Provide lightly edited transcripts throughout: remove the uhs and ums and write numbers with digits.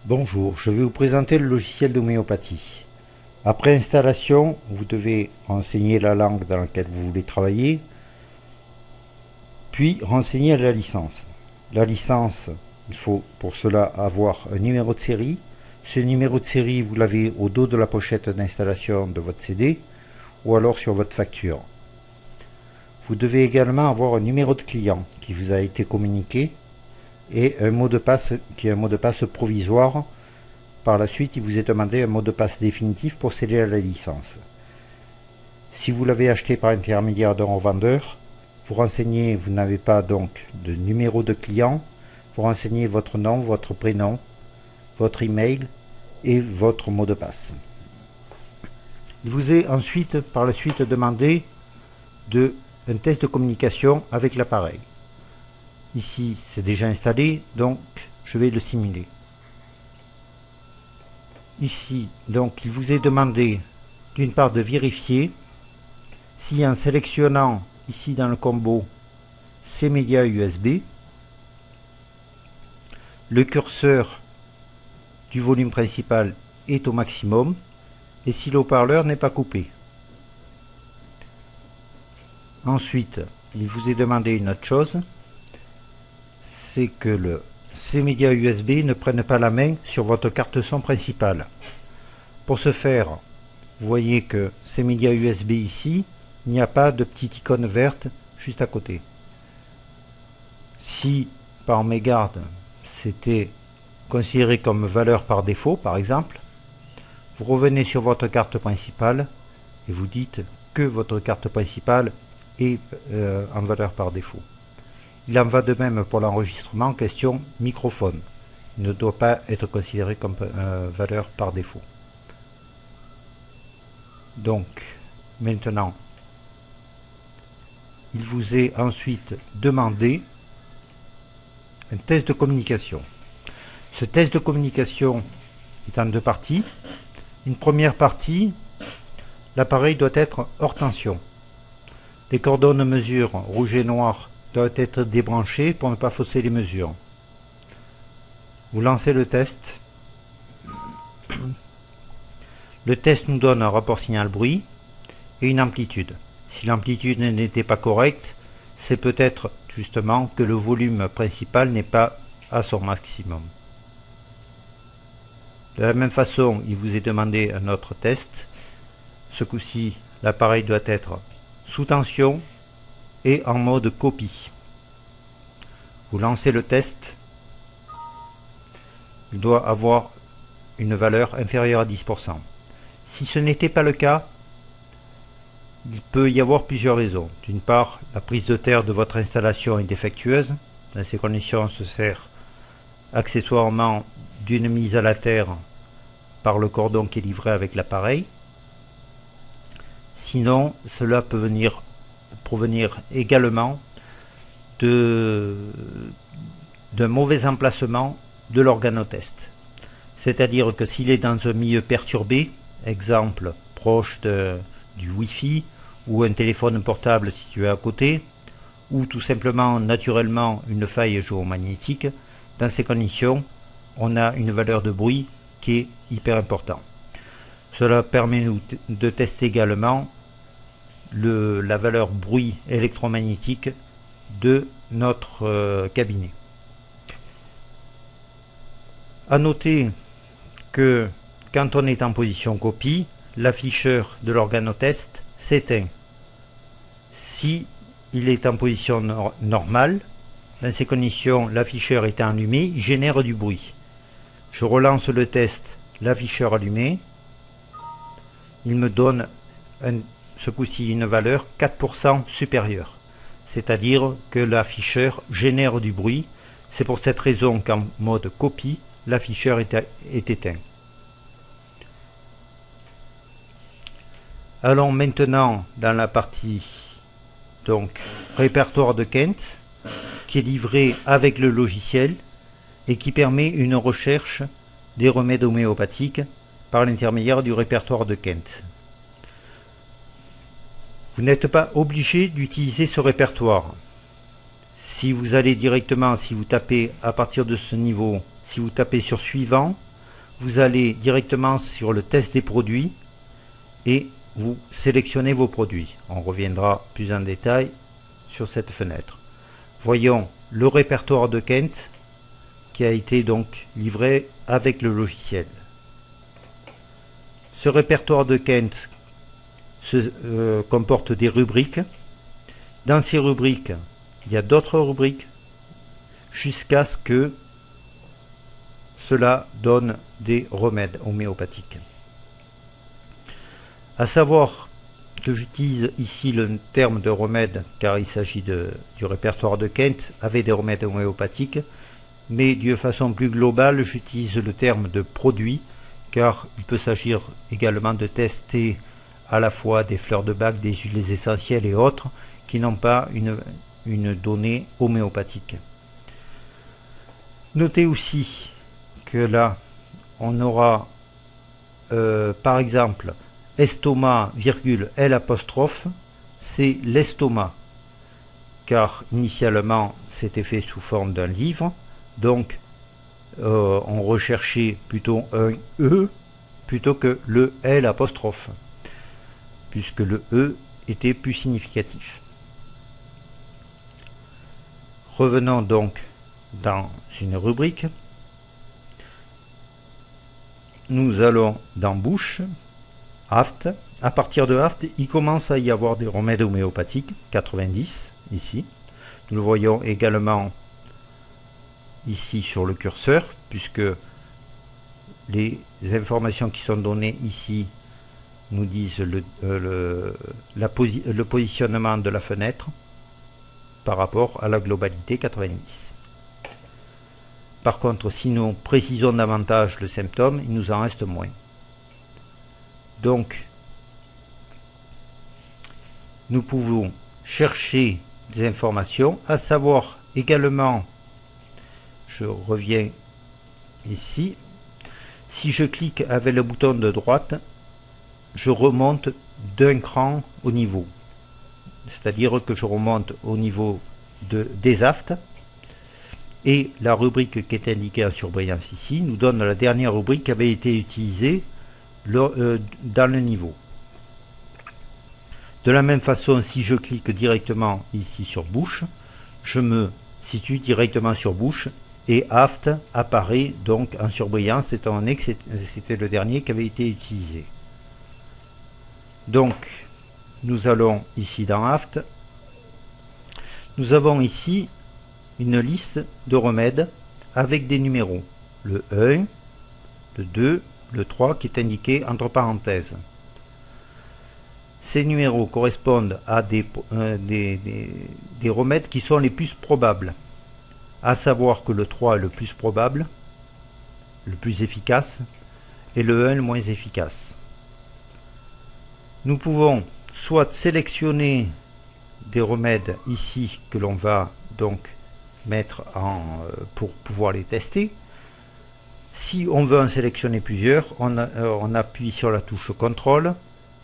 Bonjour, je vais vous présenter le logiciel d'homéopathie. Après installation, vous devez renseigner la langue dans laquelle vous voulez travailler, puis renseigner la licence. La licence, il faut pour cela avoir un numéro de série. Ce numéro de série, vous l'avez au dos de la pochette d'installation de votre CD ou alors sur votre facture. Vous devez également avoir un numéro de client qui vous a été communiqué et un mot de passe qui est un mot de passe provisoire. Par la suite, il vous est demandé un mot de passe définitif pour céder à la licence. Si vous l'avez acheté par intermédiaire d'un revendeur, vous n'avez pas donc de numéro de client, vous renseignez votre nom, votre prénom, votre email et votre mot de passe. Il vous est ensuite, par la suite, demandé un test de communication avec l'appareil. Ici, c'est déjà installé, donc je vais le simuler. Ici, donc, il vous est demandé d'une part de vérifier si en sélectionnant ici dans le combo ces médias USB, le curseur du volume principal est au maximum et si le haut-parleur n'est pas coupé. Ensuite, il vous est demandé une autre chose, c'est que ces médias USB ne prennent pas la main sur votre carte son principale. Pour ce faire, vous voyez que ces médias USB ici, il n'y a pas de petite icône verte juste à côté. Si par mégarde c'était considéré comme valeur par défaut par exemple, vous revenez sur votre carte principale et vous dites que votre carte principale est en valeur par défaut. Il en va de même pour l'enregistrement question microphone. Il ne doit pas être considéré comme valeur par défaut. Donc, maintenant, il vous est ensuite demandé un test de communication. Ce test de communication est en deux parties. Une première partie, l'appareil doit être hors tension. Les cordons de mesure rouge et noir doivent être débranchés pour ne pas fausser les mesures. Vous lancez le test. Le test nous donne un rapport signal-bruit et une amplitude. Si l'amplitude n'était pas correcte, c'est peut-être justement que le volume principal n'est pas à son maximum. De la même façon, il vous est demandé un autre test. Ce coup-ci, l'appareil doit être sous tension et en mode copie. Vous lancez le test. Il doit avoir une valeur inférieure à 10%. Si ce n'était pas le cas, il peut y avoir plusieurs raisons. D'une part, la prise de terre de votre installation est défectueuse. Dans ces conditions, on se sert accessoirement d'une mise à la terre par le cordon qui est livré avec l'appareil. Sinon, cela peut provenir également d'un mauvais emplacement de l'organotest. C'est-à-dire que s'il est dans un milieu perturbé, exemple proche du Wi-Fi ou un téléphone portable situé à côté, ou tout simplement naturellement une faille géomagnétique, dans ces conditions, on a une valeur de bruit qui est hyper importante. Cela permet de tester également la valeur bruit électromagnétique de notre cabinet. À noter que quand on est en position copie, l'afficheur de l'organotest s'éteint. Si il est en position normale, dans ces conditions, l'afficheur étant allumé, il génère du bruit. Je relance le test, l'afficheur allumé, il me donne ce coup-ci une valeur 4% supérieure. C'est-à-dire que l'afficheur génère du bruit. C'est pour cette raison qu'en mode copie, l'afficheur est éteint. Allons maintenant dans la partie donc répertoire de Kent qui est livré avec le logiciel et qui permet une recherche des remèdes homéopathiques par l'intermédiaire du répertoire de Kent. Vous n'êtes pas obligé d'utiliser ce répertoire. Si vous allez directement, si vous tapez à partir de ce niveau, si vous tapez sur suivant, vous allez directement sur le test des produits et vous sélectionnez vos produits. On reviendra plus en détail sur cette fenêtre. Voyons le répertoire de Kent qui a été donc livré avec le logiciel. Ce répertoire de Kent comporte des rubriques. Dans ces rubriques, il y a d'autres rubriques jusqu'à ce que cela donne des remèdes homéopathiques. À savoir que j'utilise ici le terme de remède car il s'agit du répertoire de Kent avec des remèdes homéopathiques, mais de façon plus globale j'utilise le terme de produit car il peut s'agir également de tester à la fois des fleurs de bac, des huiles essentielles et autres qui n'ont pas une donnée homéopathique. Notez aussi que là on aura par exemple estomac, virgule, L apostrophe, c'est l'estomac, car initialement c'était fait sous forme d'un livre, donc on recherchait plutôt un E plutôt que le L apostrophe, puisque le E était plus significatif. Revenons donc dans une rubrique. Nous allons dans bouche, aft. À partir de aft, il commence à y avoir des remèdes homéopathiques, 90 ici. Nous le voyons également ici sur le curseur, puisque les informations qui sont données ici nous disent le positionnement de la fenêtre par rapport à la globalité 90. Par contre, si nous précisons davantage le symptôme, il nous en reste moins. Donc, nous pouvons chercher des informations, à savoir également, je reviens ici, si je clique avec le bouton de droite, je remonte d'un cran au niveau. C'est-à-dire que je remonte au niveau des aftes, et la rubrique qui est indiquée en surbrillance ici nous donne la dernière rubrique qui avait été utilisée dans le niveau. De la même façon, si je clique directement ici sur bouche, je me situe directement sur bouche et aft apparaît donc en surbrillance étant donné que c'était le dernier qui avait été utilisé. Donc nous allons ici dans aft, nous avons ici une liste de remèdes avec des numéros, le 1, le 2, le 3 qui est indiqué entre parenthèses. Ces numéros correspondent à des remèdes qui sont les plus probables, à savoir que le 3 est le plus probable, le plus efficace, et le 1 le moins efficace. Nous pouvons soit sélectionner des remèdes ici que l'on va donc mettre pour pouvoir les tester. Si on veut en sélectionner plusieurs, on appuie sur la touche CTRL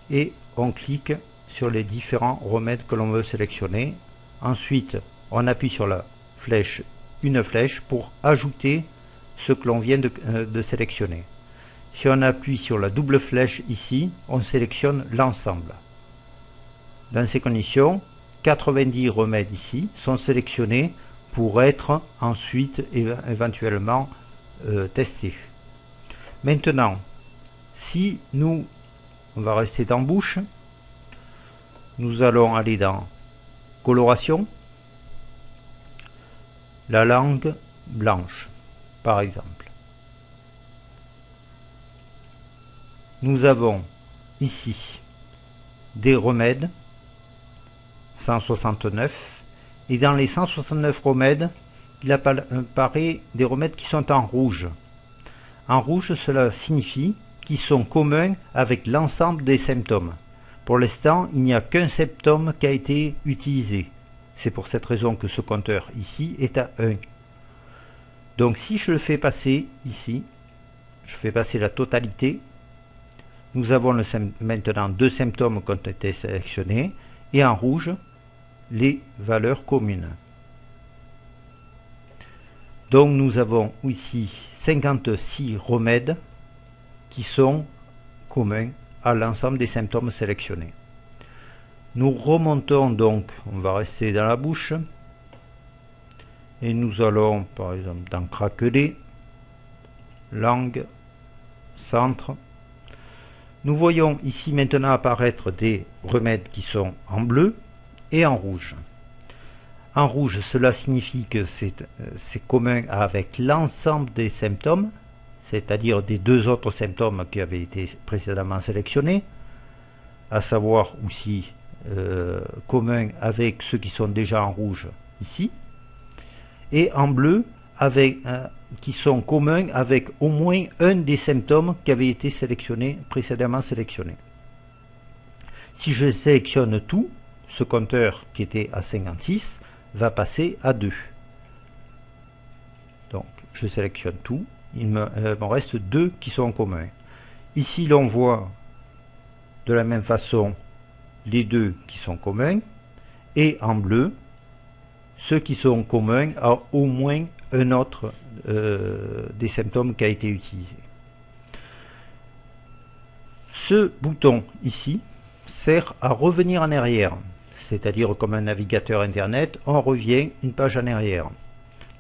et on clique sur les différents remèdes que l'on veut sélectionner. Ensuite, on appuie sur la flèche, une flèche pour ajouter ce que l'on vient de sélectionner. Si on appuie sur la double flèche ici, on sélectionne l'ensemble. Dans ces conditions, 90 remèdes ici sont sélectionnés pour être ensuite éventuellement testés. Maintenant, si on va rester dans bouche, nous allons aller dans coloration, la langue blanche par exemple. Nous avons ici des remèdes 169 et dans les 169 remèdes il apparaît des remèdes qui sont en rouge. En rouge, cela signifie qu'ils sont communs avec l'ensemble des symptômes. Pour l'instant, il n'y a qu'un symptôme qui a été utilisé. C'est pour cette raison que ce compteur ici est à 1. Donc si je le fais passer ici, je fais passer la totalité, nous avons maintenant deux symptômes qui ont été sélectionnés, et en rouge, les valeurs communes. Donc nous avons ici 56 remèdes qui sont communs à l'ensemble des symptômes sélectionnés. Nous remontons donc, on va rester dans la bouche, et nous allons par exemple dans craquelé, langue, centre. Nous voyons ici maintenant apparaître des remèdes qui sont en bleu et en rouge. En rouge, cela signifie que c'est commun avec l'ensemble des symptômes, c'est-à-dire des deux autres symptômes qui avaient été précédemment sélectionnés, à savoir aussi commun avec ceux qui sont déjà en rouge ici, et en bleu qui sont communs avec au moins un des symptômes qui avaient été précédemment sélectionnés. Si je sélectionne tout, ce compteur qui était à 56 va passer à 2. Donc je sélectionne tout, il me reste 2 qui sont communs. Ici l'on voit de la même façon les 2 qui sont communs, et en bleu ceux qui sont communs à au moins un autre des symptômes qui a été utilisé. Ce bouton ici sert à revenir en arrière, c'est-à-dire comme un navigateur internet, on revient une page en arrière.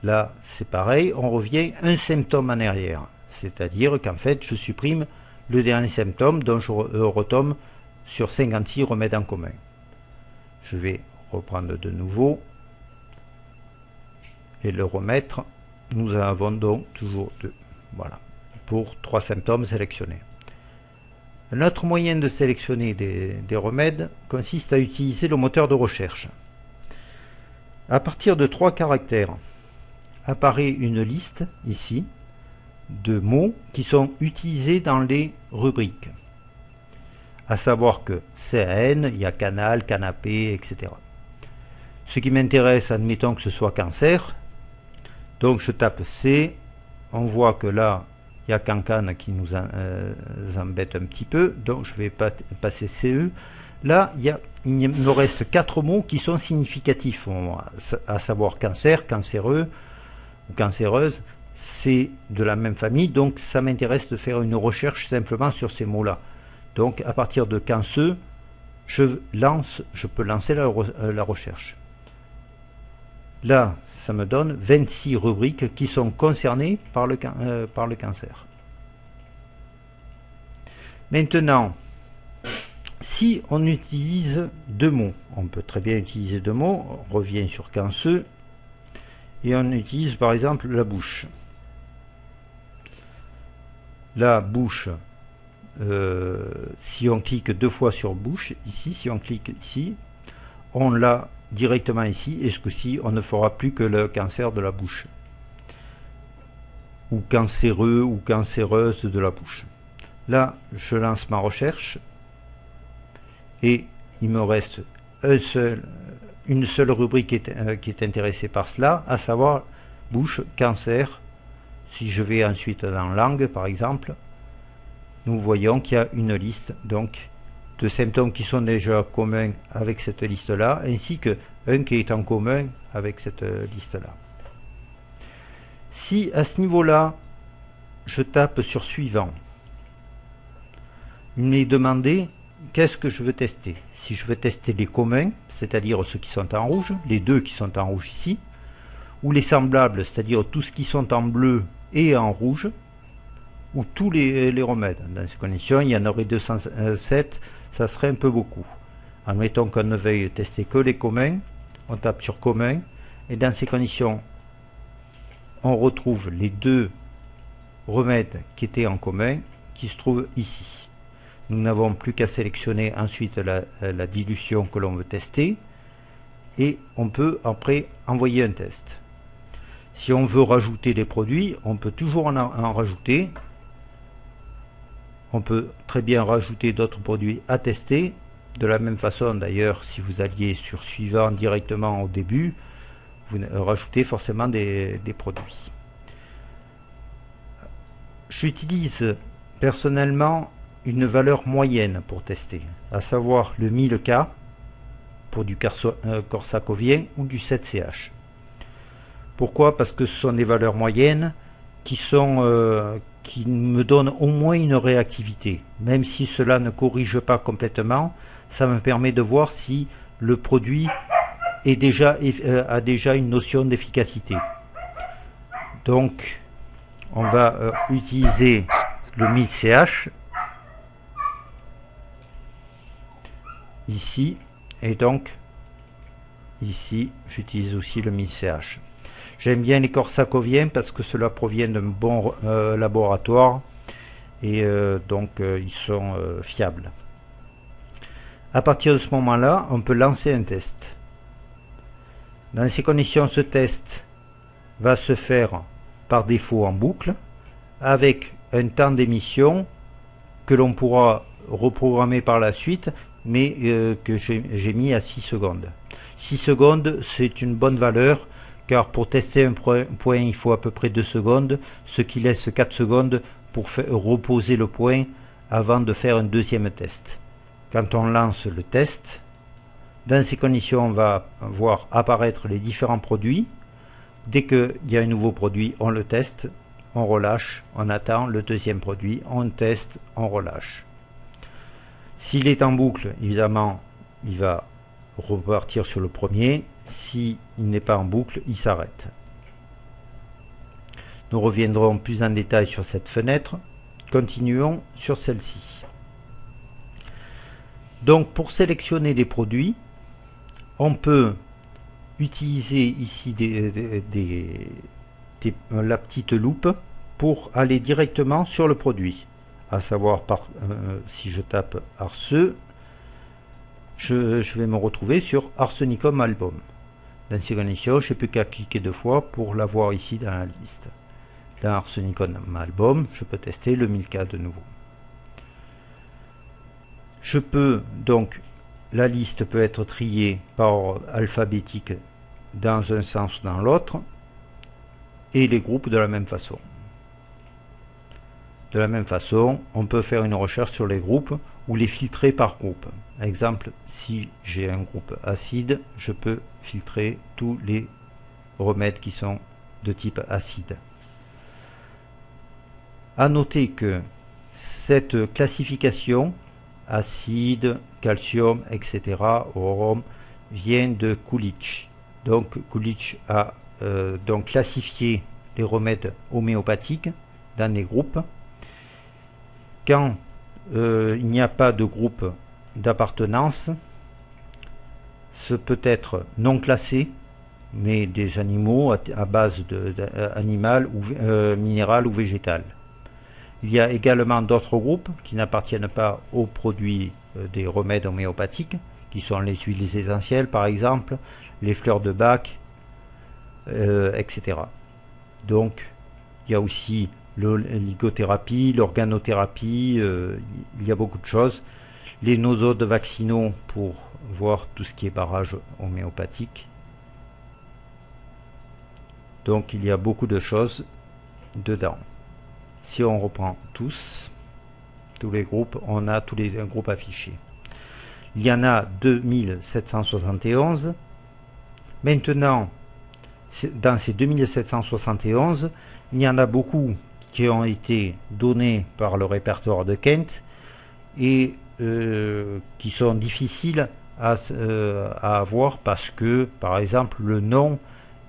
Là c'est pareil, on revient un symptôme en arrière, c'est-à-dire qu'en fait je supprime le dernier symptôme dont je retombe sur 56 remèdes en commun. Je vais reprendre de nouveau et le remettre. Nous avons donc toujours 2. Voilà, pour 3 symptômes sélectionnés. Un autre moyen de sélectionner des remèdes consiste à utiliser le moteur de recherche. À partir de 3 caractères, apparaît une liste ici de mots qui sont utilisés dans les rubriques. À savoir que CAN, il y a canal, canapé, etc. Ce qui m'intéresse, admettons que ce soit cancer. Donc je tape C, on voit que là, il y a Cancan qui nous embête un petit peu, donc je vais passer CE. Là, il me reste 4 mots qui sont significatifs, à savoir cancer, cancéreux ou cancéreuse, c'est de la même famille, donc ça m'intéresse de faire une recherche simplement sur ces mots-là. Donc à partir de canceux, je peux lancer la recherche. Là, ça me donne 26 rubriques qui sont concernées par le cancer. Maintenant, si on utilise 2 mots, on peut très bien utiliser 2 mots, on revient sur canceux, et on utilise par exemple la bouche. La bouche, si on clique 2 fois sur bouche, ici, si on clique ici, on l'a directement ici, et ce coup-ci, on ne fera plus que le cancer de la bouche, ou cancéreux ou cancéreuse de la bouche. Là, je lance ma recherche, et il me reste une seule rubrique qui est intéressée par cela, à savoir bouche, cancer. Si je vais ensuite dans langue, par exemple, nous voyons qu'il y a une liste donc de symptômes qui sont déjà communs avec cette liste-là, ainsi que un qui est en commun avec cette liste-là. Si à ce niveau-là, je tape sur suivant, il m'est demandé qu'est-ce que je veux tester. Si je veux tester les communs, c'est-à-dire ceux qui sont en rouge, les 2 qui sont en rouge ici, ou les semblables, c'est-à-dire tous ceux qui sont en bleu et en rouge, ou tous les remèdes. Dans ces conditions, il y en aurait 207, ça serait un peu beaucoup. Admettons qu'on ne veuille tester que les communs, on tape sur communs, et dans ces conditions, on retrouve les 2 remèdes qui étaient en commun, qui se trouvent ici. Nous n'avons plus qu'à sélectionner ensuite la dilution que l'on veut tester, et on peut après envoyer un test. Si on veut rajouter des produits, on peut toujours en rajouter. On peut très bien rajouter d'autres produits à tester. De la même façon d'ailleurs, si vous alliez sur suivant directement au début, vous rajoutez forcément des produits. J'utilise personnellement une valeur moyenne pour tester, à savoir le 1000K pour du corsacovien ou du 7CH. Pourquoi? Parce que ce sont des valeurs moyennes qui me donnent au moins une réactivité. Même si cela ne corrige pas complètement, ça me permet de voir si le produit a déjà une notion d'efficacité. Donc, on va utiliser le 1000CH ici, et donc ici j'utilise aussi le 1000CH. J'aime bien les corsacoviens parce que cela provient d'un bon laboratoire et donc ils sont fiables. À partir de ce moment-là, on peut lancer un test. Dans ces conditions, ce test va se faire par défaut en boucle avec un temps d'émission que l'on pourra reprogrammer par la suite, mais que j'ai mis à 6 secondes. 6 secondes, c'est une bonne valeur, car pour tester un point, il faut à peu près 2 secondes, ce qui laisse 4 secondes pour reposer le point avant de faire un deuxième test. Quand on lance le test, dans ces conditions, on va voir apparaître les différents produits. Dès qu'il y a un nouveau produit, on le teste, on relâche, on attend le deuxième produit, on teste, on relâche. S'il est en boucle, évidemment, il va repartir sur le premier. S'il n'est pas en boucle, il s'arrête. Nous reviendrons plus en détail sur cette fenêtre. Continuons sur celle-ci. Donc, pour sélectionner les produits, on peut utiliser ici la petite loupe pour aller directement sur le produit. À savoir, si je tape Arce, je vais me retrouver sur Arsenicum Album. Dans ces conditions, je n'ai plus qu'à cliquer 2 fois pour l'avoir ici dans la liste. Dans Arsenicum Album, je peux tester le 1000K de nouveau. Je peux donc, la liste peut être triée par ordre alphabétique dans un sens ou dans l'autre, et les groupes de la même façon. De la même façon, on peut faire une recherche sur les groupes ou les filtrer par groupe. Par exemple, si j'ai un groupe acide, je peux filtrer tous les remèdes qui sont de type acide. À noter que cette classification, acide, calcium, etc., aurum, vient de Kulich. Donc Kulich a donc classifié les remèdes homéopathiques dans des groupes. Quand il n'y a pas de groupe d'appartenance, ce peut être non classé, mais des animaux à base animal ou minéral ou végétal. Il y a également d'autres groupes qui n'appartiennent pas aux produits des remèdes homéopathiques, qui sont les huiles essentielles par exemple, les fleurs de bac, etc. Donc il y a aussi l'hygothérapie, l'organothérapie, il y a beaucoup de choses. Les nosodes vaccinaux pour voir tout ce qui est barrage homéopathique. Donc il y a beaucoup de choses dedans. Si on reprend tous les groupes, on a tous les groupes affichés. Il y en a 2771. Maintenant, dans ces 2771, il y en a beaucoup qui ont été donnés par le répertoire de Kent et qui sont difficiles à avoir parce que, par exemple, le nom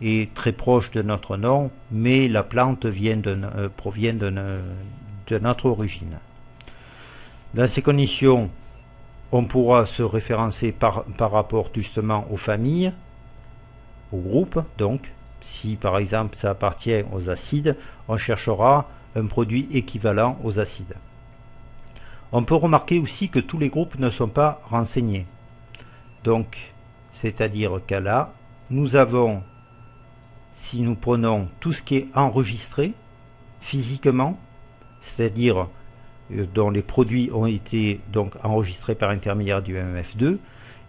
est très proche de notre nom, mais la plante provient de notre origine. Dans ces conditions, on pourra se référencer par rapport justement aux familles, aux groupes. Donc, si par exemple ça appartient aux acides, on cherchera un produit équivalent aux acides. On peut remarquer aussi que tous les groupes ne sont pas renseignés. Donc, c'est-à-dire qu'à là, nous avons, si nous prenons tout ce qui est enregistré physiquement, c'est-à-dire dont les produits ont été donc enregistrés par intermédiaire du MF2,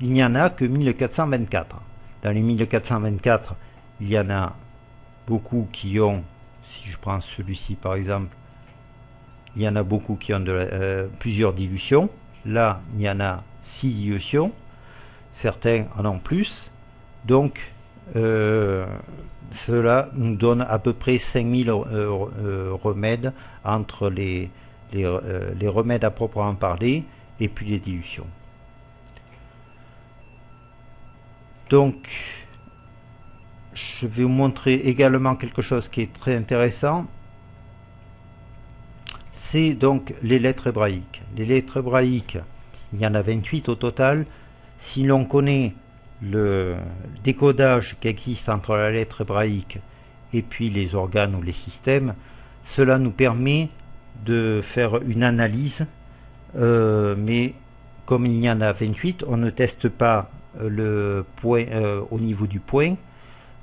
il n'y en a que 1424. Dans les 1424, il y en a beaucoup qui ont, si je prends celui-ci par exemple, il y en a beaucoup qui ont plusieurs dilutions. Là, il y en a 6 dilutions. Certains en ont plus. Donc, cela nous donne à peu près 5000 remèdes entre les remèdes à proprement parler et puis les dilutions. Donc, je vais vous montrer également quelque chose qui est très intéressant. C'est donc les lettres hébraïques. Les lettres hébraïques, il y en a 28 au total. Si l'on connaît le décodage qui existe entre la lettre hébraïque et puis les organes ou les systèmes, cela nous permet de faire une analyse, mais comme il y en a 28, on ne teste pas le point au niveau du point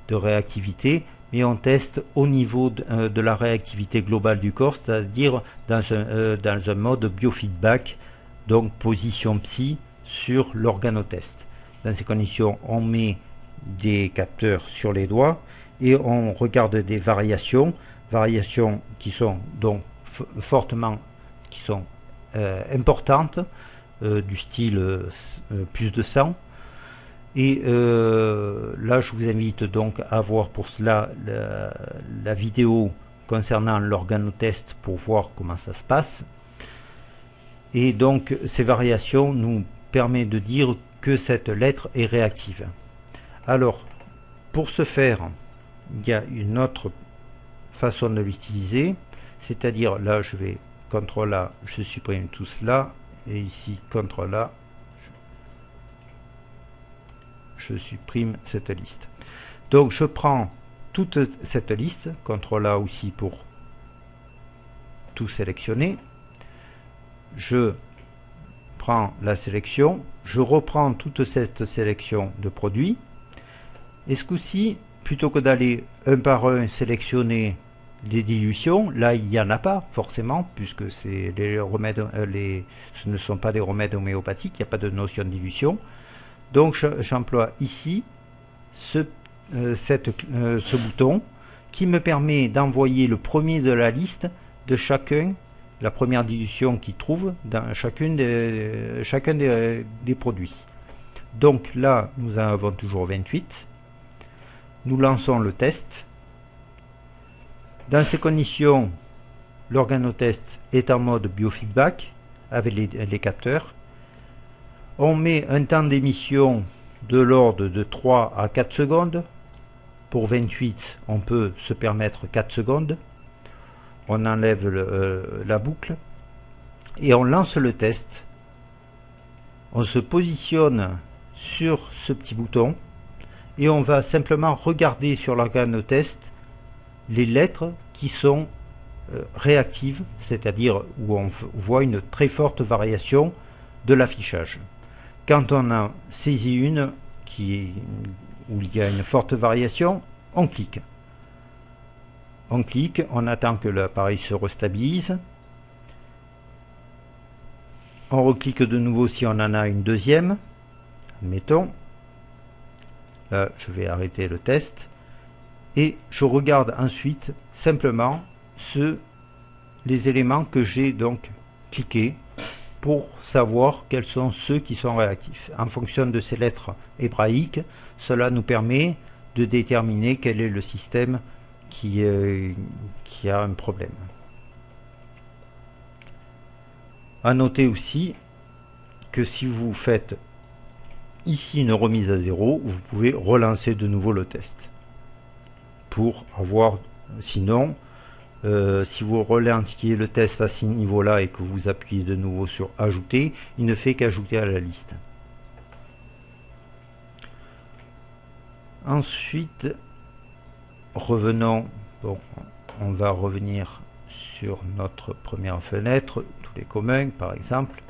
de réactivité, mais on teste au niveau de la réactivité globale du corps, c'est-à-dire dans un mode biofeedback, donc position psy sur l'organotest. Dans ces conditions, on met des capteurs sur les doigts et on regarde des variations qui sont donc fortement, qui sont importantes, du style plus de 100. Et là, je vous invite donc à voir pour cela la vidéo concernant l'organotest pour voir comment ça se passe. Et donc, ces variations nous permettent de dire que cette lettre est réactive. Alors, pour ce faire, il y a une autre façon de l'utiliser, c'est-à-dire là, je vais CTRL A, je supprime tout cela, et ici CTRL A, je supprime cette liste. Donc je prends toute cette liste, CTRL A aussi pour tout sélectionner. Je prends la sélection, je reprends toute cette sélection de produits. Et ce coup-ci, plutôt que d'aller un par un sélectionner les dilutions, là il n'y en a pas forcément, puisque c'est les remèdes, ce ne sont pas des remèdes homéopathiques, il n'y a pas de notion de dilution. Donc j'emploie ici ce bouton qui me permet d'envoyer le premier de la liste de chacun, la première dilution qu'il trouve dans chacun des produits. Donc là, nous en avons toujours 28. Nous lançons le test. Dans ces conditions, l'organotest est en mode biofeedback avec les capteurs. On met un temps d'émission de l'ordre de 3 à 4 secondes. Pour 28, on peut se permettre 4 secondes. On enlève la boucle et on lance le test. On se positionne sur ce petit bouton et on va simplement regarder sur l'organotest les lettres qui sont réactives, c'est-à-dire où on voit une très forte variation de l'affichage. Quand on a saisi une où il y a une forte variation, on clique. On clique, on attend que l'appareil se restabilise. On reclique de nouveau si on en a une deuxième. Admettons. Là, je vais arrêter le test. Et je regarde ensuite simplement les éléments que j'ai donc cliqués pour savoir quels sont ceux qui sont réactifs. En fonction de ces lettres hébraïques, cela nous permet de déterminer quel est le système qui a un problème. À noter aussi que si vous faites ici une remise à zéro, vous pouvez relancer de nouveau le test pour avoir, sinon si vous relantiez le test à ce niveau-là et que vous appuyez de nouveau sur ajouter, il ne fait qu'ajouter à la liste. Ensuite, revenons, bon, on va revenir sur notre première fenêtre, tous les communs par exemple.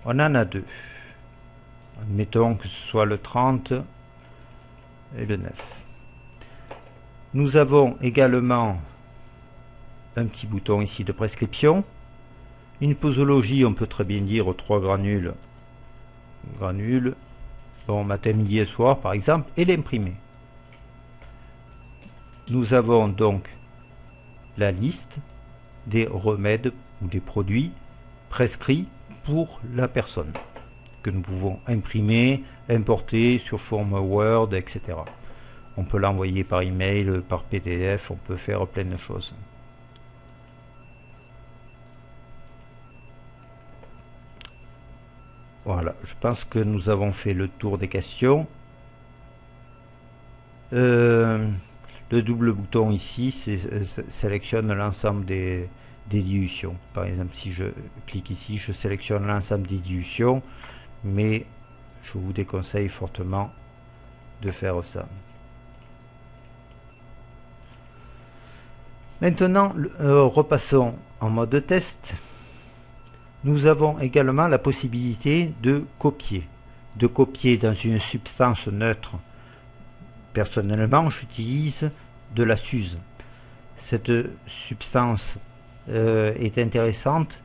On en a deux. Admettons que ce soit le 30 et le 9. Nous avons également un petit bouton ici de prescription. Une posologie, on peut très bien dire 3 granules. Bon, matin, midi et soir par exemple, et l'imprimer. Nous avons donc la liste des remèdes ou des produits prescrits pour la personne, que nous pouvons imprimer, importer sur forme Word, etc. On peut l'envoyer par email, par PDF, on peut faire plein de choses. Voilà, je pense que nous avons fait le tour des questions. Le double bouton ici sélectionne l'ensemble des dilutions. Par exemple, si je clique ici, je sélectionne l'ensemble des dilutions, mais je vous déconseille fortement de faire ça. Maintenant, repassons en mode test. Nous avons également la possibilité de copier dans une substance neutre. Personnellement, j'utilise de la Suze. Cette substance est intéressante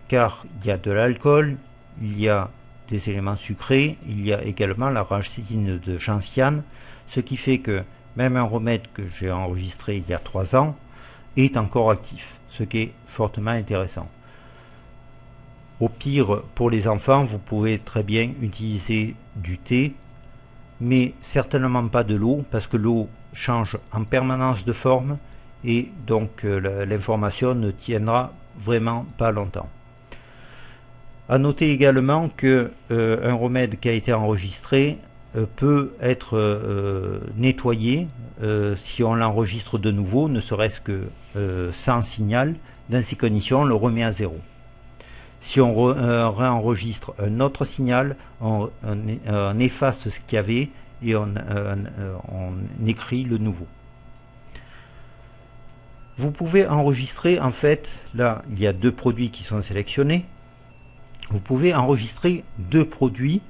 car il y a de l'alcool, il y a des éléments sucrés, il y a également la racine de gentiane, ce qui fait que même un remède que j'ai enregistré il y a 3 ans est encore actif, ce qui est fortement intéressant. Au pire, pour les enfants, vous pouvez très bien utiliser du thé, mais certainement pas de l'eau, parce que l'eau change en permanence de forme, et donc l'information ne tiendra vraiment pas longtemps. À noter également que un remède qui a été enregistré peut être nettoyé si on l'enregistre de nouveau, ne serait-ce que sans signal. Dans ces conditions, on le remet à zéro. Si on réenregistre un autre signal, on efface ce qu'il y avait et on écrit le nouveau. Vous pouvez enregistrer, en fait, là il y a 2 produits qui sont sélectionnés. Vous pouvez enregistrer 2 produits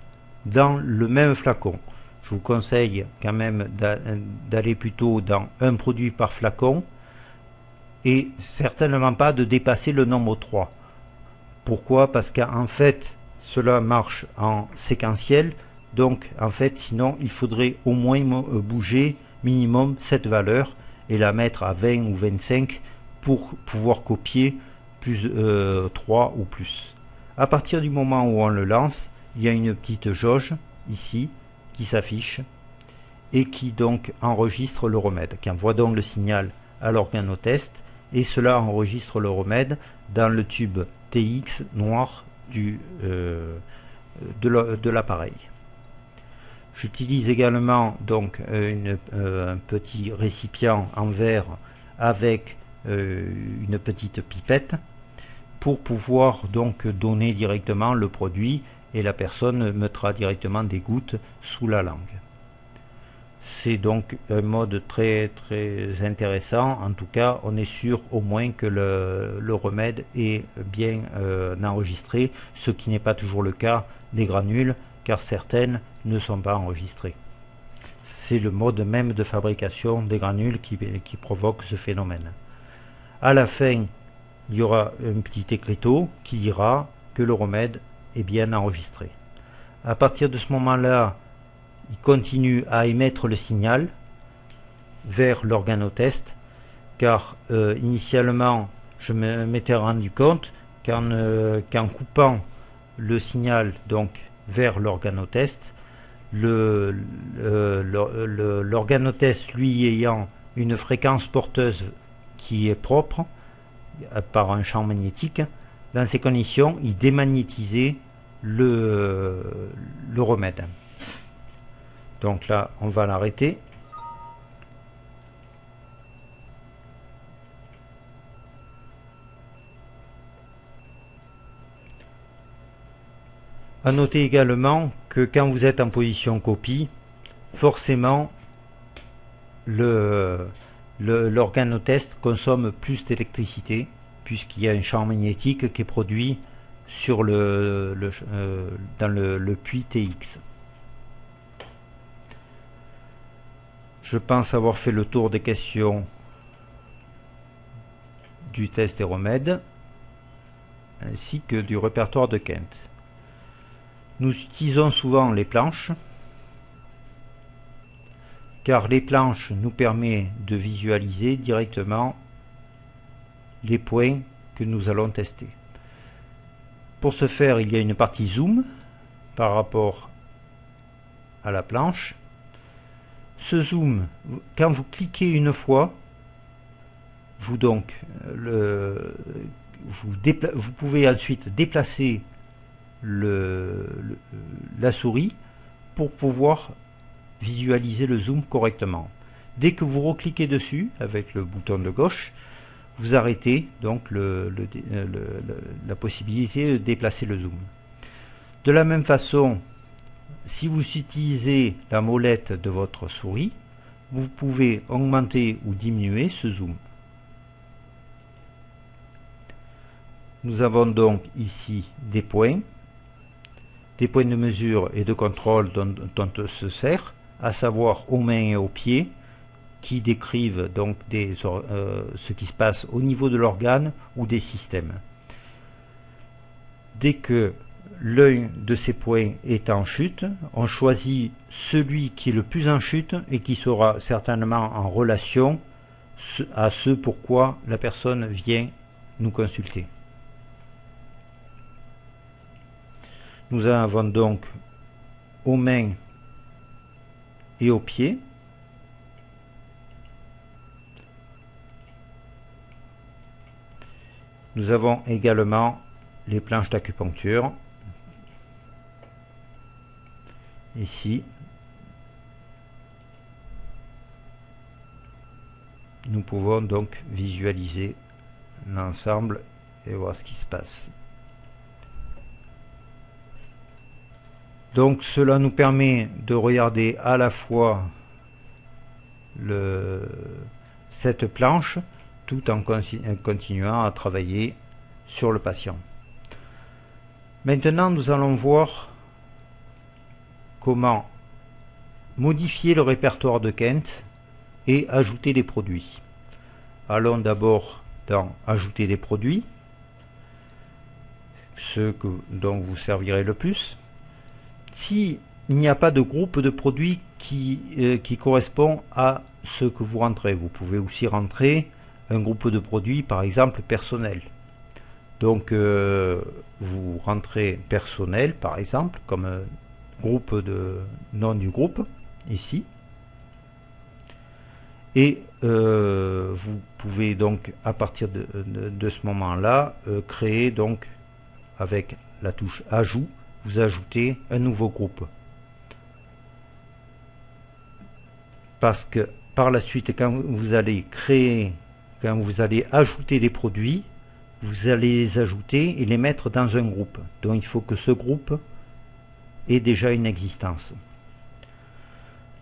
dans le même flacon. Je vous conseille quand même d'aller plutôt dans un produit par flacon et certainement pas de dépasser le nombre 3. Pourquoi? Parce qu'en fait, cela marche en séquentiel. Donc, en fait, sinon, il faudrait au moins bouger minimum cette valeur et la mettre à 20 ou 25 pour pouvoir copier plus 3 ou plus. À partir du moment où on le lance, il y a une petite jauge ici qui s'affiche et qui donc enregistre le remède, qui envoie donc le signal à l'organotest et cela enregistre le remède dans le tube TX noir de l'appareil. J'utilise également donc un petit récipient en verre avec une petite pipette pour pouvoir donc donner directement le produit et la personne mettra directement des gouttes sous la langue. C'est donc un mode très très intéressant. En tout cas, on est sûr au moins que le remède est bien enregistré, ce qui n'est pas toujours le cas des granules, car certaines ne sont pas enregistrées. C'est le mode même de fabrication des granules qui provoque ce phénomène. À la fin, il y aura un petit écriteau qui dira que le remède est bien enregistré. À partir de ce moment-là, il continue à émettre le signal vers l'organotest, car initialement, je m'étais rendu compte qu'en coupant le signal donc vers l'organotest, l'organotest lui ayant une fréquence porteuse qui est propre par un champ magnétique, dans ces conditions, il démagnétisait le remède. Donc là, on va l'arrêter. À noter également que quand vous êtes en position copie, forcément, l'organotest consomme plus d'électricité puisqu'il y a un champ magnétique qui est produit sur dans le puits TX. Je pense avoir fait le tour des questions du test et remède ainsi que du répertoire de Kent. Nous utilisons souvent les planches car les planches nous permettent de visualiser directement les points que nous allons tester. Pour ce faire, il y a une partie zoom par rapport à la planche. Ce zoom, quand vous cliquez une fois, vous pouvez ensuite déplacer la souris pour pouvoir visualiser le zoom correctement. Dès que vous recliquez dessus avec le bouton de gauche, vous arrêtez donc la possibilité de déplacer le zoom. De la même façon, si vous utilisez la molette de votre souris, vous pouvez augmenter ou diminuer ce zoom. Nous avons donc ici des points de mesure et de contrôle dont on se sert, à savoir aux mains et aux pieds, qui décrivent donc ce qui se passe au niveau de l'organe ou des systèmes. Dès que l'un de ces points est en chute, on choisit celui qui est le plus en chute et qui sera certainement en relation à ce pourquoi la personne vient nous consulter. Nous avons donc aux mains et aux pieds. Nous avons également les planches d'acupuncture. Ici, nous pouvons donc visualiser l'ensemble et voir ce qui se passe. Donc cela nous permet de regarder à la fois cette planche tout en continuant à travailler sur le patient. Maintenant, nous allons voir comment modifier le répertoire de Kent et ajouter des produits. Allons d'abord dans Ajouter des produits, ce dont vous servirez le plus. Si il n'y a pas de groupe de produits qui correspond à ce que vous rentrez, vous pouvez aussi rentrer un groupe de produits, par exemple personnel. Donc vous rentrez personnel, par exemple, comme groupe de nom du groupe, ici. Et vous pouvez donc, à partir de ce moment-là, créer donc, avec la touche Ajout, vous ajoutez un nouveau groupe. Parce que par la suite, quand vous allez ajouter des produits, vous allez les ajouter et les mettre dans un groupe. Donc il faut que ce groupe ait déjà une existence.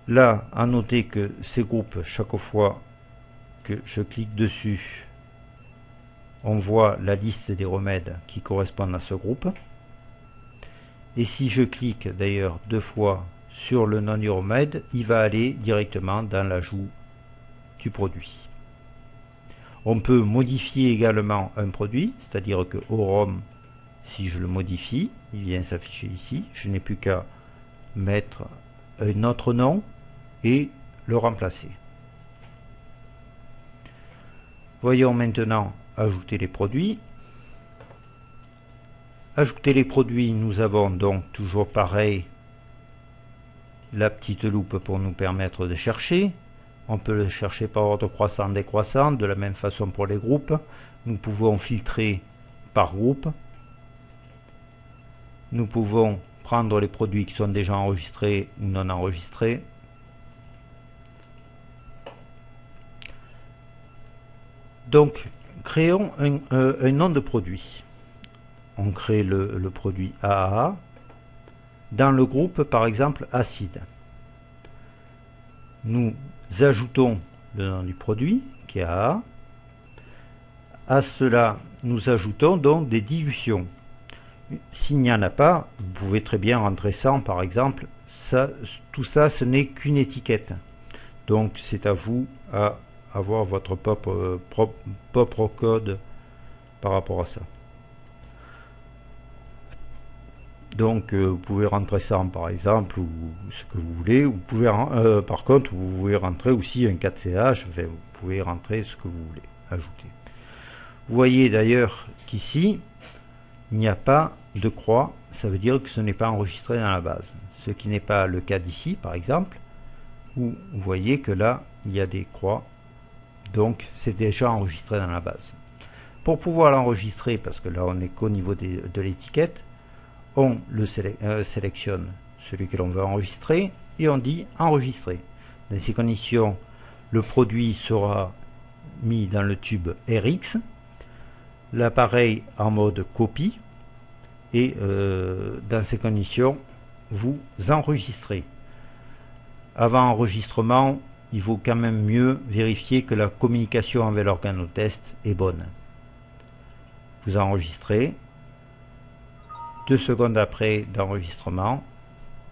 Là, à noter que ces groupes, chaque fois que je clique dessus, on voit la liste des remèdes qui correspondent à ce groupe. Et si je clique d'ailleurs 2 fois sur le nom du remède, il va aller directement dans l'ajout du produit. On peut modifier également un produit, c'est-à-dire que au ROM, si je le modifie, il vient s'afficher ici. Je n'ai plus qu'à mettre un autre nom et le remplacer. Voyons maintenant ajouter les produits. Ajouter les produits, nous avons donc toujours pareil la petite loupe pour nous permettre de chercher. On peut le chercher par ordre croissant décroissant, de la même façon pour les groupes. Nous pouvons filtrer par groupe. Nous pouvons prendre les produits qui sont déjà enregistrés ou non enregistrés. Donc, créons un nom de produit. On crée le produit AAA. Dans le groupe, par exemple, acide. Nous ajoutons le nom du produit, qui est AA. À cela, nous ajoutons donc des dilutions. S'il n'y en a pas, vous pouvez très bien rentrer 100 par exemple. Tout ça, ce n'est qu'une étiquette. Donc c'est à vous à avoir votre propre code par rapport à ça. Donc vous pouvez rentrer 100 par exemple, ou ce que vous voulez. Vous pouvez, par contre, vous pouvez rentrer aussi un 4CH, enfin, vous pouvez rentrer ce que vous voulez ajouter. Vous voyez d'ailleurs qu'ici, il n'y a pas de croix, ça veut dire que ce n'est pas enregistré dans la base. Ce qui n'est pas le cas d'ici, par exemple. où vous voyez que là, il y a des croix. Donc, c'est déjà enregistré dans la base. Pour pouvoir l'enregistrer, parce que là, on n'est qu'au niveau de l'étiquette, on le sélectionne celui que l'on veut enregistrer et on dit enregistrer. Dans ces conditions, le produit sera mis dans le tube RX, l'appareil en mode copie, et dans ces conditions, vous enregistrez. Avant enregistrement, il vaut quand même mieux vérifier que la communication avec l'organotest est bonne. Vous enregistrez. 2 secondes après d'enregistrement,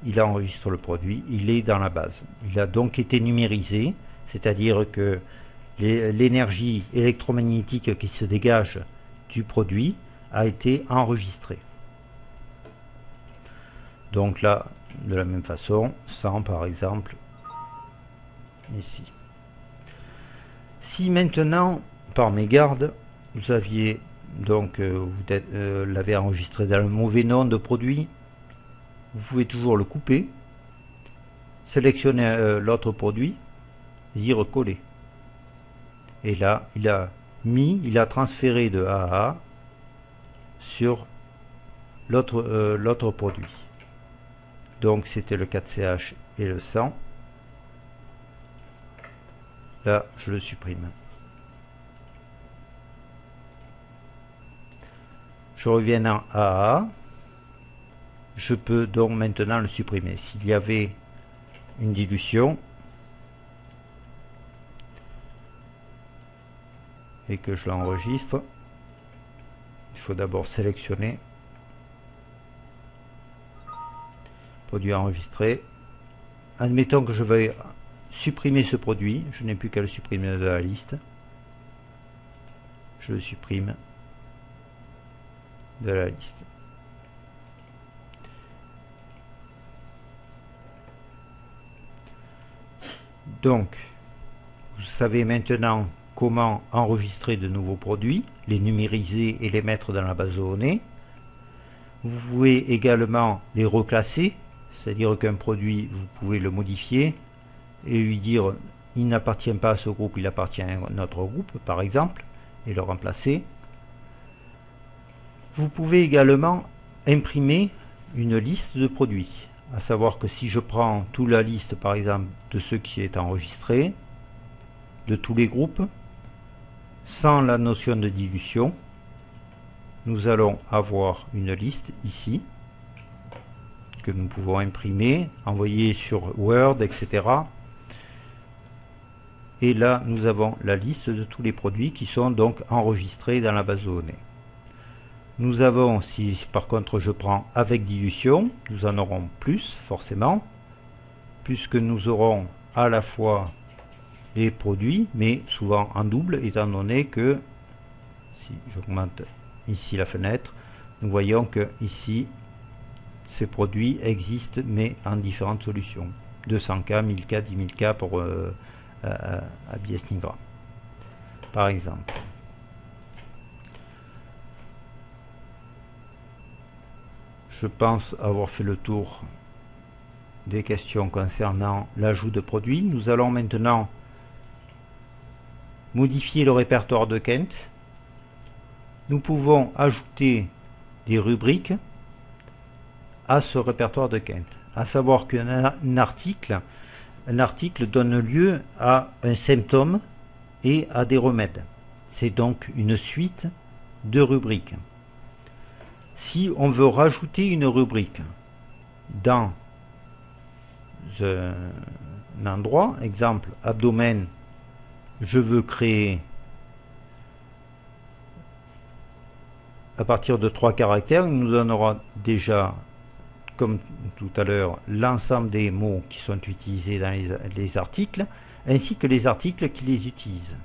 il enregistre le produit, il est dans la base. Il a donc été numérisé, c'est-à-dire que l'énergie électromagnétique qui se dégage du produit a été enregistrée. Donc là, de la même façon, 100 par exemple, ici. Si maintenant, par mégarde, vous aviez donc vous l'avez enregistré dans le mauvais nom de produit, vous pouvez toujours le couper, sélectionner l'autre produit et dire coller. Et là, il a transféré de A à A sur l'autre produit. Donc c'était le 4CH et le 100. Là, je le supprime. Je reviens en AA. Je peux donc maintenant le supprimer. S'il y avait une dilution et que je l'enregistre, il faut d'abord sélectionner produit enregistré. Admettons que je veuille supprimer ce produit, je n'ai plus qu'à le supprimer de la liste. Je le supprime de la liste. Donc, vous savez maintenant comment enregistrer de nouveaux produits, les numériser et les mettre dans la base de données. Vous pouvez également les reclasser, c'est-à-dire qu'un produit, vous pouvez le modifier et lui dire il n'appartient pas à ce groupe, il appartient à un autre groupe, par exemple, et le remplacer. Vous pouvez également imprimer une liste de produits, à savoir que si je prends toute la liste, par exemple, de ceux qui est enregistré, de tous les groupes, sans la notion de dilution, nous allons avoir une liste ici, que nous pouvons imprimer, envoyer sur Word, etc. Et là, nous avons la liste de tous les produits qui sont donc enregistrés dans la base de données. Nous avons, si par contre je prends avec dilution, nous en aurons plus forcément, puisque nous aurons à la fois les produits, mais souvent en double, étant donné que, si j'augmente ici la fenêtre, nous voyons que ici, ces produits existent, mais en différentes solutions. 200K, 1000K, 10 000K pour ABS Nigra, par exemple. Je pense avoir fait le tour des questions concernant l'ajout de produits. Nous allons maintenant modifier le répertoire de Kent. Nous pouvons ajouter des rubriques à ce répertoire de Kent. À savoir qu'un article donne lieu à un symptôme et à des remèdes. C'est donc une suite de rubriques. Si on veut rajouter une rubrique dans un endroit, exemple abdomen, je veux créer à partir de 3 caractères, il nous donnera déjà, comme tout à l'heure, l'ensemble des mots qui sont utilisés dans les articles, ainsi que les articles qui les utilisent.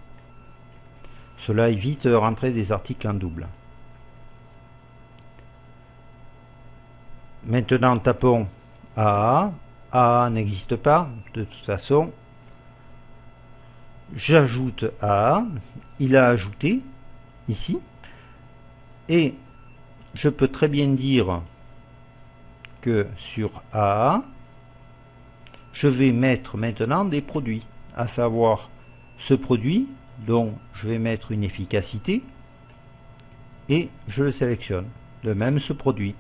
Cela évite de rentrer des articles en double. Maintenant, tapons AA. AA n'existe pas, de toute façon. J'ajoute AA. Il a ajouté, ici. Et je peux très bien dire que sur AA, je vais mettre maintenant des produits, à savoir ce produit dont je vais mettre une efficacité et je le sélectionne. De même ce produit,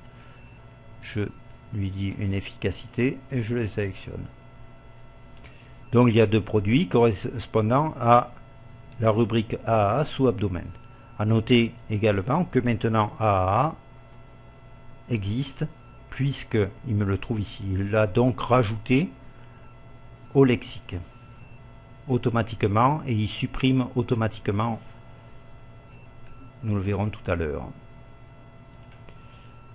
je lui dis une efficacité et je le sélectionne. Donc il y a deux produits correspondant à la rubrique AAA sous abdomen. À noter également que maintenant AAA existe puisqu'il me le trouve ici. Il l'a donc rajouté au lexique automatiquement et il supprime automatiquement. Nous le verrons tout à l'heure.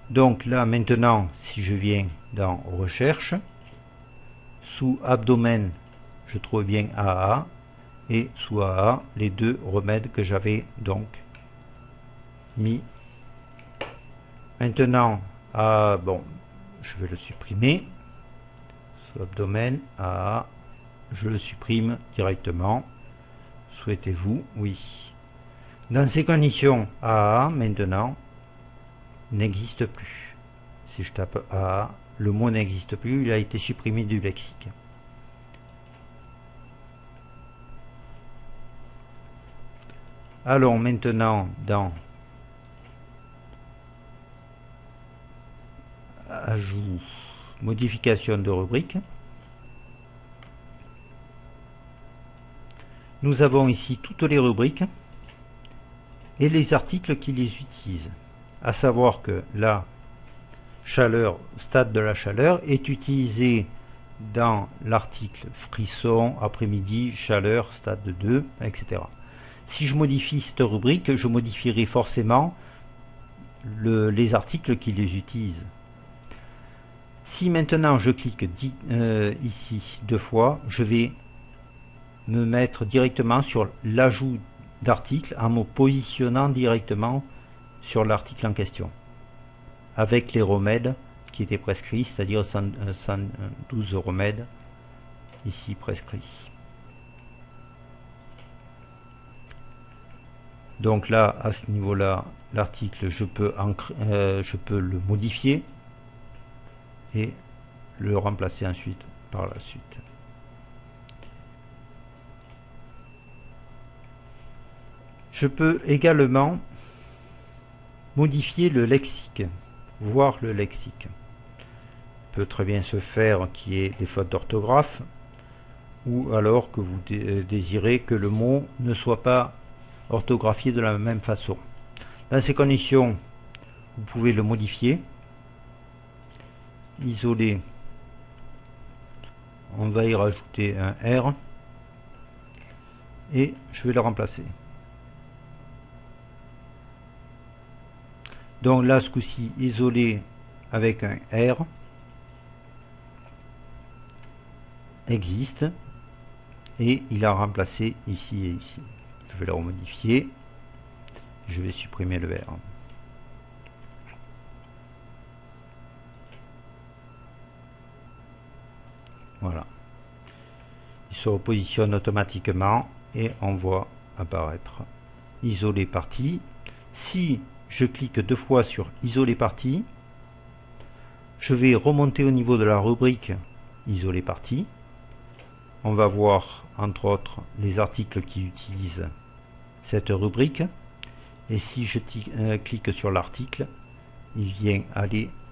Donc là maintenant, si je viens dans recherche, sous abdomen, je trouve bien AA et sous AA les deux remèdes que j'avais donc mis. Maintenant, bon, je vais le supprimer. Sous abdomen, AA, je le supprime directement. Souhaitez-vous? Oui. Dans ces conditions, AA maintenant n'existe plus. Si je tape AA, le mot n'existe plus, il a été supprimé du lexique. Allons maintenant dans ajout, modification de rubrique. Nous avons ici toutes les rubriques et les articles qui les utilisent. À savoir que la chaleur, stade de la chaleur, est utilisé dans l'article frisson, après-midi, chaleur, stade 2, etc. Si je modifie cette rubrique, je modifierai forcément les articles qui les utilisent. Si maintenant je clique ici deux fois, je vais me mettre directement sur l'ajout d'articles en me positionnant directement sur l'article en question, avec les remèdes qui étaient prescrits, c'est-à-dire 112 remèdes ici prescrits. Donc là, à ce niveau-là, l'article, je peux le modifier et le remplacer ensuite par la suite. Je peux également modifier le lexique, voir le lexique. Peut très bien se faire qu'il y ait des fautes d'orthographe ou alors que vous désirez que le mot ne soit pas orthographié de la même façon. Dans ces conditions, vous pouvez le modifier. Isoler, on va y rajouter un R et je vais le remplacer. Donc là, ce coup-ci, isolé avec un R existe et il a remplacé ici et ici. Je vais le remodifier. Je vais supprimer le R. Voilà. Il se repositionne automatiquement et on voit apparaître isoler partie. Si je clique deux fois sur isoler partie, je vais remonter au niveau de la rubrique isoler partie. On va voir entre autres les articles qui utilisent cette rubrique et si je clique sur l'article, il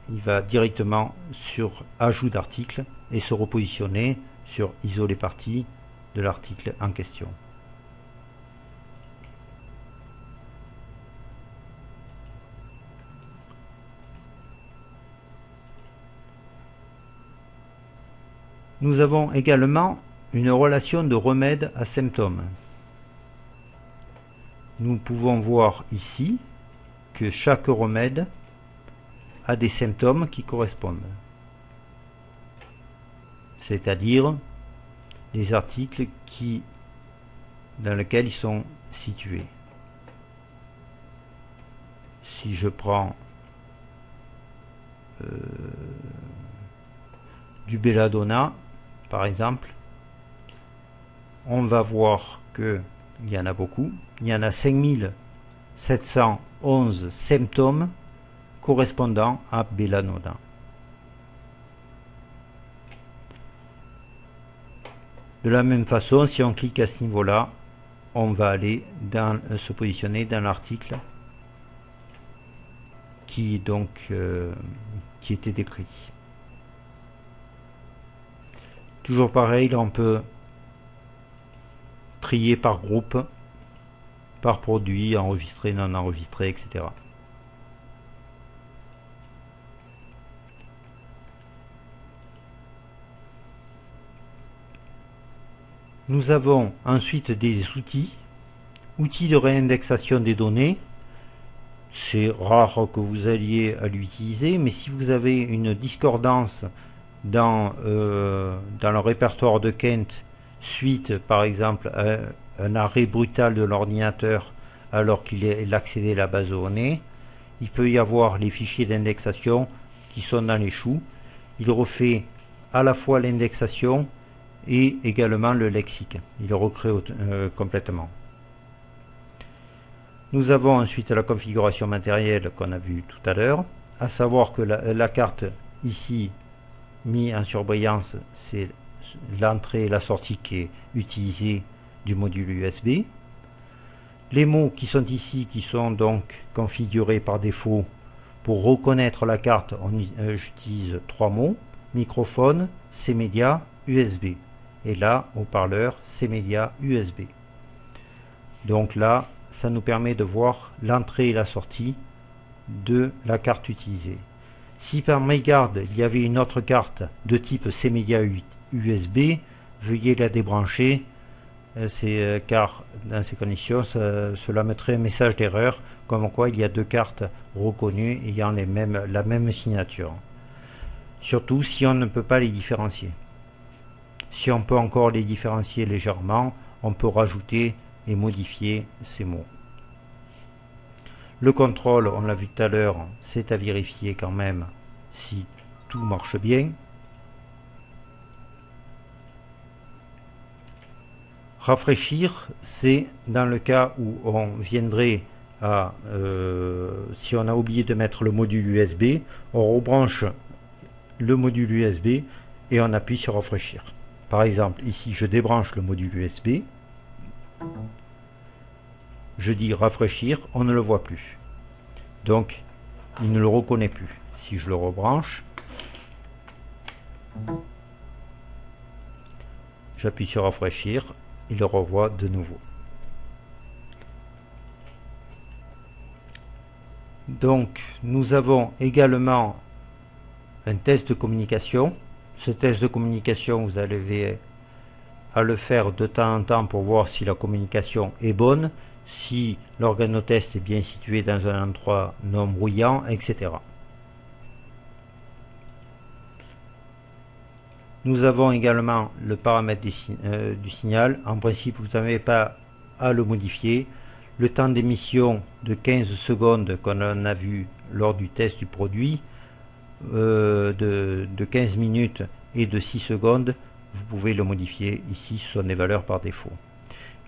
va directement sur ajout d'article et se repositionner sur isoler partie de l'article en question. Nous avons également une relation de remède à symptômes. Nous pouvons voir ici que chaque remède a des symptômes qui correspondent, c'est-à-dire les articles dans lesquels ils sont situés. Si je prends du belladonna par exemple, on va voir qu'il y en a beaucoup. Il y en a 5711 symptômes correspondant à belladonna. De la même façon, si on clique à ce niveau-là, on va aller se positionner dans l'article qui était décrit. Toujours pareil, là on peut trier par groupe, par produit, enregistré, non enregistré, etc. Nous avons ensuite des outils de réindexation des données. C'est rare que vous alliez à l'utiliser, mais si vous avez une discordance dans le répertoire de Kent suite par exemple à un arrêt brutal de l'ordinateur alors qu'il accédait à la base de données, il peut y avoir les fichiers d'indexation qui sont dans les choux. Il refait à la fois l'indexation et également le lexique. Il le recrée complètement. Nous avons ensuite la configuration matérielle qu'on a vu tout à l'heure, à savoir que la carte ici mise en surbrillance, c'est l'entrée et la sortie qui est utilisée du module USB. Les mots qui sont ici, qui sont donc configurés par défaut pour reconnaître la carte, j'utilise 3 mots: microphone, C-Media, USB. Et là, haut-parleur, C-Media, USB. Donc là, ça nous permet de voir l'entrée et la sortie de la carte utilisée. Si par mégarde il y avait une autre carte de type C-Media USB, veuillez la débrancher, car dans ces conditions, cela mettrait un message d'erreur comme quoi il y a 2 cartes reconnues ayant la même signature. Surtout si on ne peut pas les différencier. Si on peut encore les différencier légèrement, on peut rajouter et modifier ces mots. Le contrôle, on l'a vu tout à l'heure, c'est à vérifier quand même si tout marche bien. Rafraîchir, c'est dans le cas où on viendrait à, si on a oublié de mettre le module USB, on rebranche le module USB et on appuie sur rafraîchir. Par exemple, ici je débranche le module USB, je dis rafraîchir, on ne le voit plus. Donc il ne le reconnaît plus. Si je le rebranche, j'appuie sur rafraîchir, il le revoit de nouveau. Donc nous avons également un test de communication. Ce test de communication, vous allez à le faire de temps en temps pour voir si la communication est bonne, si l'organotest est bien situé dans un endroit non bruyant, etc. Nous avons également le paramètre du signal. En principe, vous n'avez pas à le modifier. Le temps d'émission de 15 secondes qu'on a vu lors du test du produit, de 15 minutes et de 6 secondes, vous pouvez le modifier. Ici, ce sont des valeurs par défaut.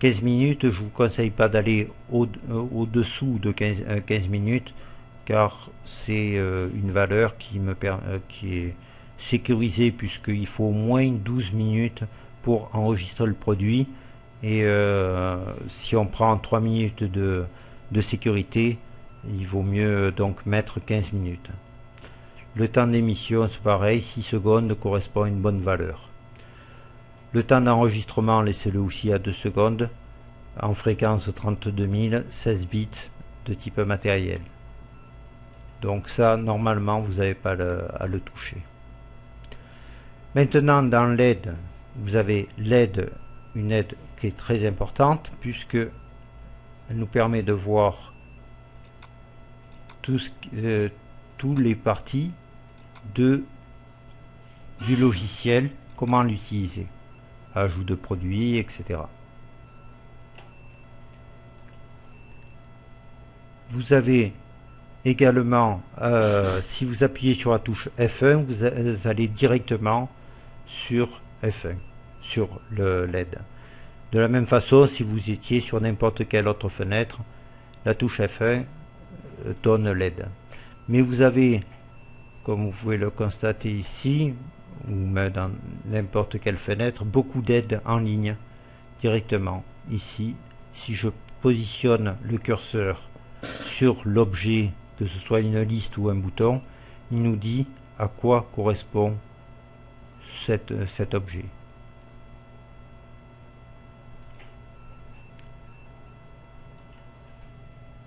15 minutes, je ne vous conseille pas d'aller au-dessous de 15 minutes, car c'est une valeur qui est sécurisée, puisqu'il faut au moins 12 minutes pour enregistrer le produit. Et si on prend 3 minutes de sécurité, il vaut mieux donc mettre 15 minutes. Le temps d'émission, c'est pareil, 6 secondes correspond à une bonne valeur. Le temps d'enregistrement, laissez-le aussi à 2 secondes, en fréquence 32 000, 16 bits de type matériel. Donc ça, normalement, vous n'avez pas à le toucher. Maintenant, dans l'aide, vous avez l'aide, une aide qui est très importante, puisque elle nous permet de voir tous les parties du logiciel, comment l'utiliser, ajout de produits, etc. Vous avez également, si vous appuyez sur la touche F1, vous allez directement sur F1, sur l'aide. De la même façon, si vous étiez sur n'importe quelle autre fenêtre, la touche F1 donne l'aide. Mais vous avez, comme vous pouvez le constater ici, ou même dans n'importe quelle fenêtre, beaucoup d'aides en ligne directement. Ici, si je positionne le curseur sur l'objet, que ce soit une liste ou un bouton, il nous dit à quoi correspond cet objet.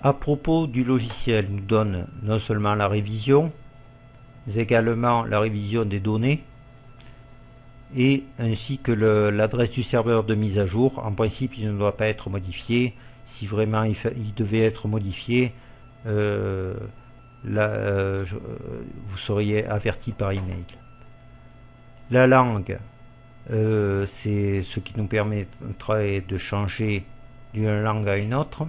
À propos du logiciel, il nous donne non seulement la révision, mais également la révision des données, et ainsi que l'adresse du serveur de mise à jour. En principe, il ne doit pas être modifié. Si vraiment il devait être modifié, vous seriez averti par email. La langue, c'est ce qui nous permettrait de changer d'une langue à une autre.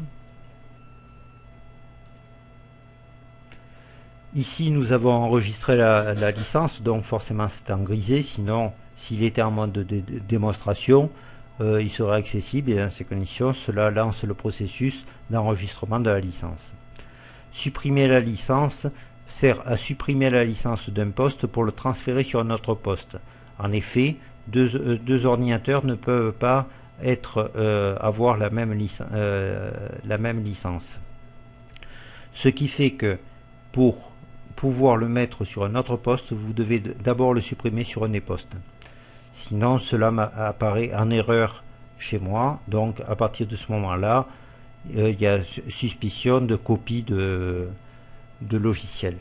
Ici, nous avons enregistré la licence, donc forcément c'est en grisé, sinon, s'il était en mode de démonstration, il serait accessible, et dans ces conditions, cela lance le processus d'enregistrement de la licence. Supprimer la licence sert à supprimer la licence d'un poste pour le transférer sur un autre poste. En effet, deux ordinateurs ne peuvent pas avoir la même licence. Ce qui fait que pour pouvoir le mettre sur un autre poste, vous devez d'abord le supprimer sur un des postes. Sinon, cela apparaît en erreur chez moi. Donc, à partir de ce moment-là, il y a suspicion de copie de logiciel.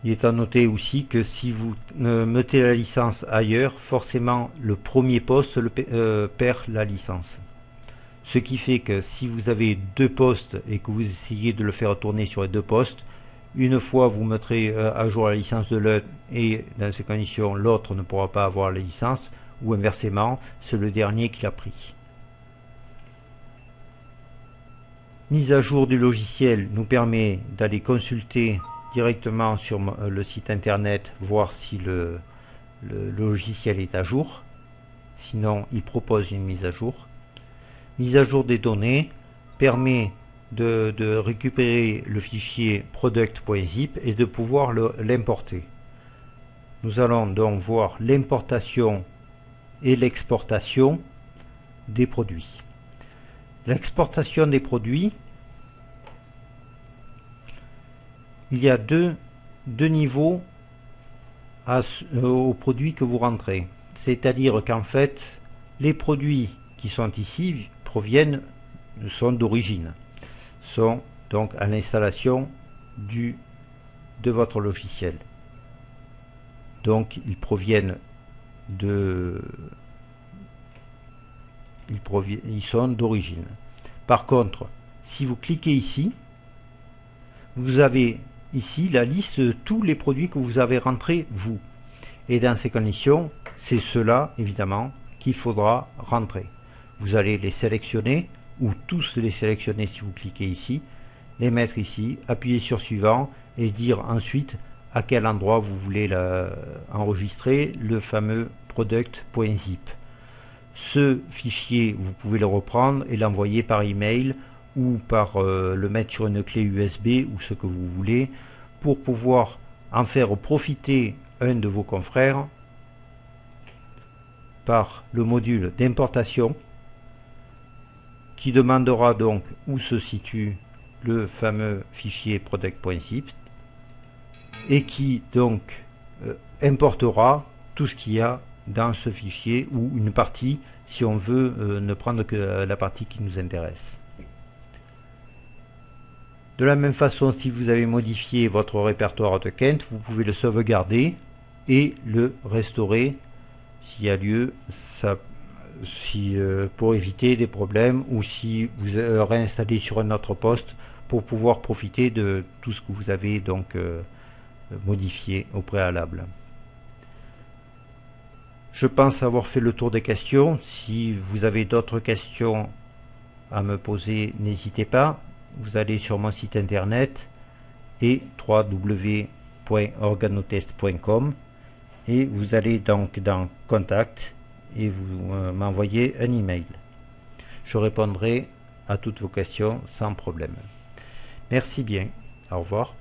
Il est à noter aussi que si vous mettez la licence ailleurs, forcément, le premier poste perd la licence. Ce qui fait que si vous avez deux postes et que vous essayez de le faire tourner sur les deux postes, une fois vous mettrez à jour la licence de l'un et dans ces conditions l'autre ne pourra pas avoir la licence, ou inversement, c'est le dernier qui l'a pris. Mise à jour du logiciel nous permet d'aller consulter directement sur le site internet, voir si le logiciel est à jour. Sinon, il propose une mise à jour. Mise à jour des données permet de récupérer le fichier product.zip et de pouvoir l'importer. Nous allons donc voir l'importation et l'exportation des produits. L'exportation des produits, il y a deux niveaux aux produits que vous rentrez. C'est-à-dire qu'en fait, les produits qui sont ici sont d'origine, sont donc à l'installation de votre logiciel. Donc ils sont d'origine. Par contre, si vous cliquez ici, vous avez ici la liste de tous les produits que vous avez rentrés vous. Et dans ces conditions, c'est cela évidemment qu'il faudra rentrer. Vous allez les sélectionner, ou tous les sélectionner si vous cliquez ici, les mettre ici, appuyer sur suivant et dire ensuite à quel endroit vous voulez enregistrer le fameux product.zip. Ce fichier, vous pouvez le reprendre et l'envoyer par email ou par le mettre sur une clé USB ou ce que vous voulez pour pouvoir en faire profiter un de vos confrères par le module d'importation qui demandera donc où se situe le fameux fichier product.zip et qui donc importera tout ce qu'il y a dans ce fichier ou une partie si on veut ne prendre que la partie qui nous intéresse. De la même façon, si vous avez modifié votre répertoire de Kent, vous pouvez le sauvegarder et le restaurer s'il y a lieu, pour éviter des problèmes, ou si vous réinstallez sur un autre poste pour pouvoir profiter de tout ce que vous avez donc modifié au préalable. Je pense avoir fait le tour des questions. Si vous avez d'autres questions à me poser, n'hésitez pas. Vous allez sur mon site internet et www.organotest.com et vous allez donc dans Contact et vous m'envoyez un email. Je répondrai à toutes vos questions sans problème. Merci bien. Au revoir.